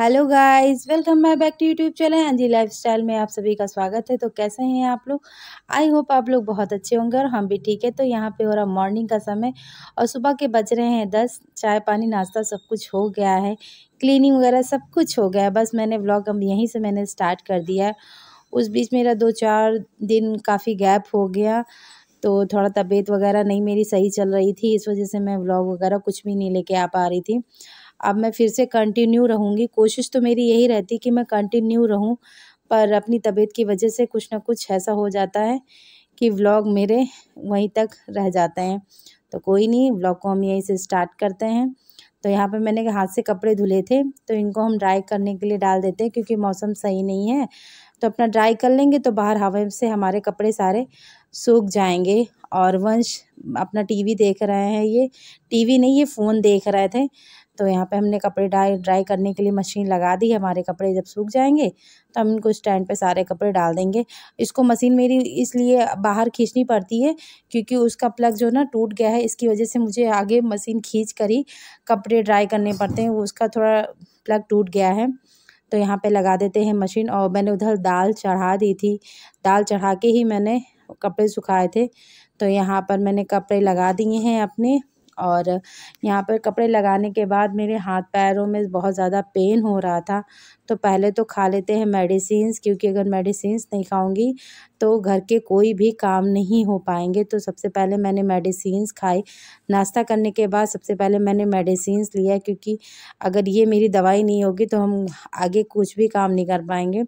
Hello guys, welcome my back to YouTube channel Anji lifestyle में आप सभी का स्वागत है। तो कैसे हैं आप लोग? आई होप आप लोग बहुत अच्छे होंगे और हम भी ठीक है। तो यहाँ पे हो रहा मॉर्निंग का समय और सुबह के बज रहे हैं 10। चाय पानी नाश्ता सब कुछ हो गया है, क्लीनिंग वगैरह सब कुछ हो गया है। बस मैंने व्लॉग अब यहीं से मैंने स्टार्ट कर दिया है। उस बीच मेरा 2-4 दिन काफ़ी गैप हो गया, तो थोड़ा तबीयत वगैरह नहीं मेरी सही चल रही थी, इस वजह से मैं व्लॉग वगैरह कुछ भी नहीं लेके आ पा रही थी। अब मैं फिर से कंटिन्यू रहूँगी, कोशिश तो मेरी यही रहती कि मैं कंटिन्यू रहूँ, पर अपनी तबीयत की वजह से कुछ ना कुछ ऐसा हो जाता है कि व्लॉग मेरे वहीं तक रह जाते हैं। तो कोई नहीं, व्लॉग को हम यहीं से स्टार्ट करते हैं। तो यहाँ पे मैंने हाथ से कपड़े धुले थे, तो इनको हम ड्राई करने के लिए डाल देते हैं क्योंकि मौसम सही नहीं है। तो अपना ड्राई कर लेंगे तो बाहर हवा से हमारे कपड़े सारे सूख जाएंगे। और वंश अपना टीवी देख रहे हैं, ये टीवी नहीं ये फ़ोन देख रहे थे। तो यहाँ पे हमने कपड़े ड्राई करने के लिए मशीन लगा दी है। हमारे कपड़े जब सूख जाएंगे तो हम इनको स्टैंड पे सारे कपड़े डाल देंगे। इसको मशीन मेरी इसलिए बाहर खींचनी पड़ती है क्योंकि उसका प्लग जो ना टूट गया है, इसकी वजह से मुझे आगे मशीन खींच कर ही कपड़े ड्राई करने पड़ते हैं। उसका थोड़ा प्लग टूट गया है, तो यहाँ पे लगा देते हैं मशीन। और मैंने उधर दाल चढ़ा दी थी, दाल चढ़ा के ही मैंने कपड़े सुखाए थे। तो यहाँ पर मैंने कपड़े लगा दिए हैं अपने। और यहाँ पर कपड़े लगाने के बाद मेरे हाथ पैरों में बहुत ज़्यादा पेन हो रहा था। तो पहले तो खा लेते हैं मेडिसिन्स, क्योंकि अगर मेडिसिन्स नहीं खाऊंगी तो घर के कोई भी काम नहीं हो पाएंगे। तो सबसे पहले मैंने मेडिसिन्स खाई। नाश्ता करने के बाद सबसे पहले मैंने मेडिसिन्स लिया, क्योंकि अगर ये मेरी दवाई नहीं होगी तो हम आगे कुछ भी काम नहीं कर पाएंगे।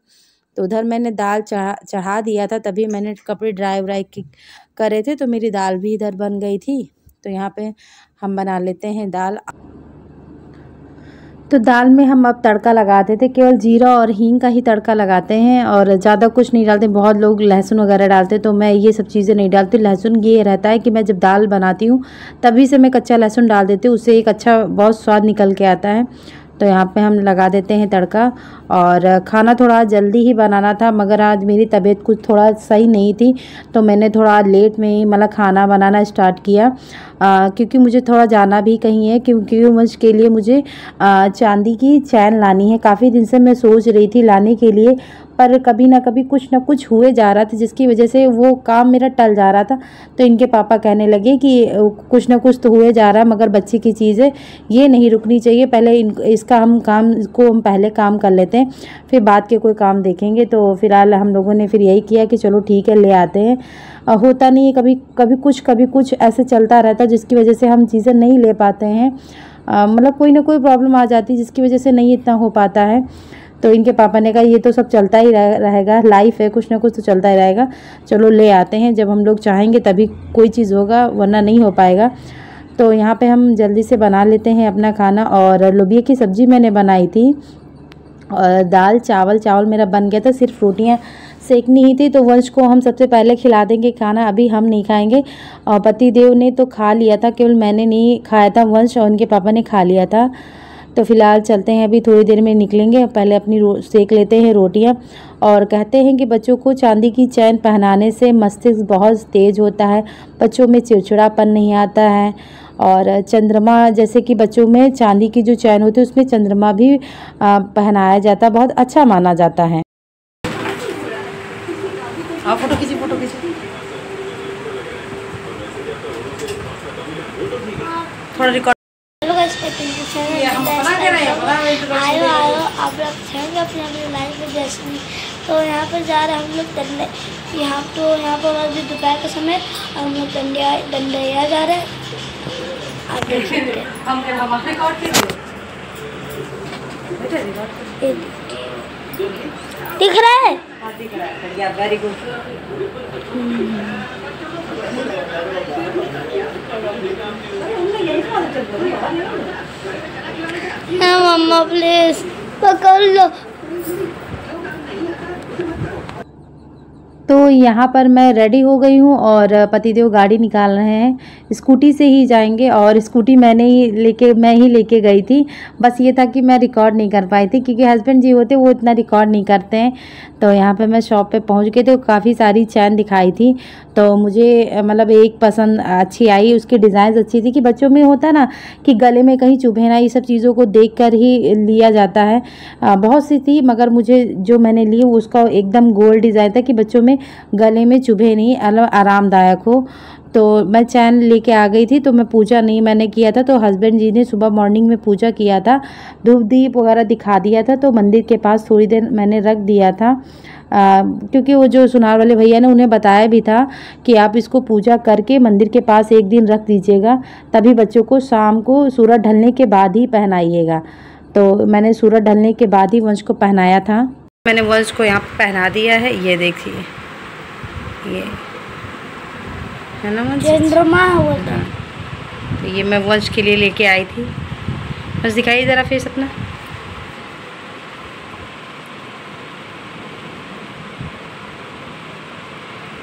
तो उधर मैंने दाल चढ़ा दिया था, तभी मैंने कपड़े ड्राई करे थे, तो मेरी दाल भी इधर बन गई थी। तो यहाँ पे हम बना लेते हैं दाल। तो दाल में हम अब तड़का लगाते थे, केवल जीरा और हींग का ही तड़का लगाते हैं और ज़्यादा कुछ नहीं डालते। बहुत लोग लहसुन वगैरह डालते, तो मैं ये सब चीज़ें नहीं डालती। लहसुन ये रहता है कि मैं जब दाल बनाती हूँ तभी से मैं कच्चा लहसुन डाल देती हूँ, उससे एक अच्छा बहुत स्वाद निकल के आता है। तो यहाँ पे हम लगा देते हैं तड़का। और खाना थोड़ा जल्दी ही बनाना था, मगर आज मेरी तबीयत कुछ थोड़ा सही नहीं थी, तो मैंने थोड़ा लेट में ही मतलब खाना बनाना स्टार्ट किया। क्योंकि मुझे थोड़ा जाना भी कहीं है, क्योंकि उसके लिए मुझे चांदी की चैन लानी है। काफ़ी दिन से मैं सोच रही थी लाने के लिए, पर कभी ना कभी कुछ ना कुछ हुए जा रहा था, जिसकी वजह से वो काम मेरा टल जा रहा था। तो इनके पापा कहने लगे कि कुछ ना कुछ तो हुए जा रहा है, मगर बच्चे की चीज़ है, ये नहीं रुकनी चाहिए। पहले इसका हम पहले काम कर लेते हैं, फिर बाद के कोई काम देखेंगे। तो फिलहाल हम लोगों ने फिर यही किया कि चलो ठीक है, ले आते हैं। होता नहीं है, कभी कुछ ऐसे चलता रहता है जिसकी वजह से हम चीज़ें नहीं ले पाते हैं। मतलब कोई ना कोई प्रॉब्लम आ जाती है जिसकी वजह से नहीं इतना हो पाता है। तो इनके पापा ने कहा ये तो सब चलता ही रहेगा, लाइफ है, कुछ ना कुछ तो चलता ही रहेगा, चलो ले आते हैं। जब हम लोग चाहेंगे तभी कोई चीज़ होगा, वरना नहीं हो पाएगा। तो यहाँ पे हम जल्दी से बना लेते हैं अपना खाना। और लोबिया की सब्ज़ी मैंने बनाई थी और दाल चावल मेरा बन गया था, सिर्फ रोटियाँ सेकनी ही थी। तो वंश को हम सबसे पहले खिला देंगे खाना, अभी हम नहीं खाएंगे। और पति देव ने तो खा लिया था, केवल मैंने नहीं खाया था, वंश और उनके पापा ने खा लिया था। तो फिलहाल चलते हैं, अभी थोड़ी देर में निकलेंगे। पहले अपनी सेक लेते हैं रोटियां। और कहते हैं कि बच्चों को चांदी की चैन पहनाने से मस्तिष्क बहुत तेज होता है, बच्चों में चिड़चिड़ापन नहीं आता है। और चंद्रमा, जैसे कि बच्चों में चांदी की जो चैन होती है उसमें चंद्रमा भी पहनाया जाता है, बहुत अच्छा माना जाता है। फोटो खींची थोड़ा रिकॉर्ड। आयो आप लोग थे अपने लाइफ में जैसे। तो यहाँ पर जा रहे हम लोग दंडे, यहाँ पर अभी दोपहर का समय और हम लोग दंडैया जा रहे हैं। आप देखेंगे दिख रहा है, वेरी गुड। मम्मा प्लीज पकड़ लो। तो तो यहाँ पर मैं रेडी हो गई हूँ और पतिदेव गाड़ी निकाल रहे हैं। स्कूटी से ही जाएंगे और स्कूटी मैं ही लेके गई थी। बस ये था कि मैं रिकॉर्ड नहीं कर पाई थी क्योंकि हस्बैंड जी होते वो इतना रिकॉर्ड नहीं करते हैं। तो यहाँ पे मैं शॉप पे पहुँच गई तो काफ़ी सारी चैन दिखाई थी, तो मुझे मतलब एक पसंद अच्छी आई। उसकी डिज़ाइन अच्छी थी कि बच्चों में होता ना कि गले में कहीं चुभे ना, ये सब चीज़ों को देखकर ही लिया जाता है। बहुत सी थी मगर मुझे जो मैंने ली उसका एकदम गोल डिज़ाइन था कि बच्चों में गले में चुभे नहीं, आरामदायक हो। तो मैं चैन लेके आ गई थी। तो मैं पूजा नहीं मैंने किया था, तो हस्बैंड जी ने सुबह मॉर्निंग में पूजा किया था, धूप दीप वगैरह दिखा दिया था। तो मंदिर के पास थोड़ी देर मैंने रख दिया था क्योंकि वो जो सुनार वाले भैया ने उन्हें बताया भी था कि आप इसको पूजा करके मंदिर के पास एक दिन रख दीजिएगा, तभी बच्चों को शाम को सूरज ढलने के बाद ही पहनाइएगा। तो मैंने सूरज ढलने के बाद ही वंश को पहनाया था। मैंने वंश को यहाँ पहना दिया है, ये देखिए, ये है ना वंश, चंद्रमा हुआ था। तो ये मैं वंश के लिए लेके आई थी। बस दिखाइए ज़रा फेस अपना।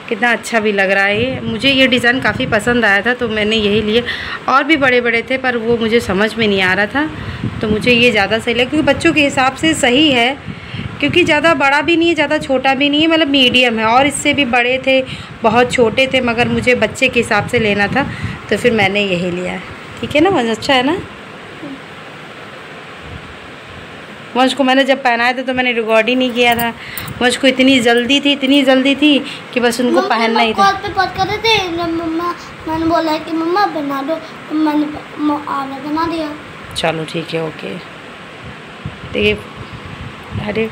कितना अच्छा भी लग रहा है ये। मुझे ये डिज़ाइन काफ़ी पसंद आया था तो मैंने यही लिए। और भी बड़े बड़े थे पर वो मुझे समझ में नहीं आ रहा था, तो मुझे ये ज़्यादा सही लगा क्योंकि बच्चों के हिसाब से सही है, क्योंकि ज़्यादा बड़ा भी नहीं है ज़्यादा छोटा भी नहीं है, मतलब मीडियम है। और इससे भी बड़े थे, बहुत छोटे थे, मगर मुझे बच्चे के हिसाब से लेना था तो फिर मैंने यही लिया। ठीक है ना वंश, अच्छा है ना। वंश को मैंने जब पहनाया था तो मैंने रिकॉर्ड ही नहीं किया था। वंश को इतनी जल्दी थी कि बस उनको पहनना ही था। कॉल पे बात कर रहे थे, मम्मा मैंने बोला कि मम्मा बना दो, तो आपने बना दिया। चलो ठीक है, ओके। देखिए, अरे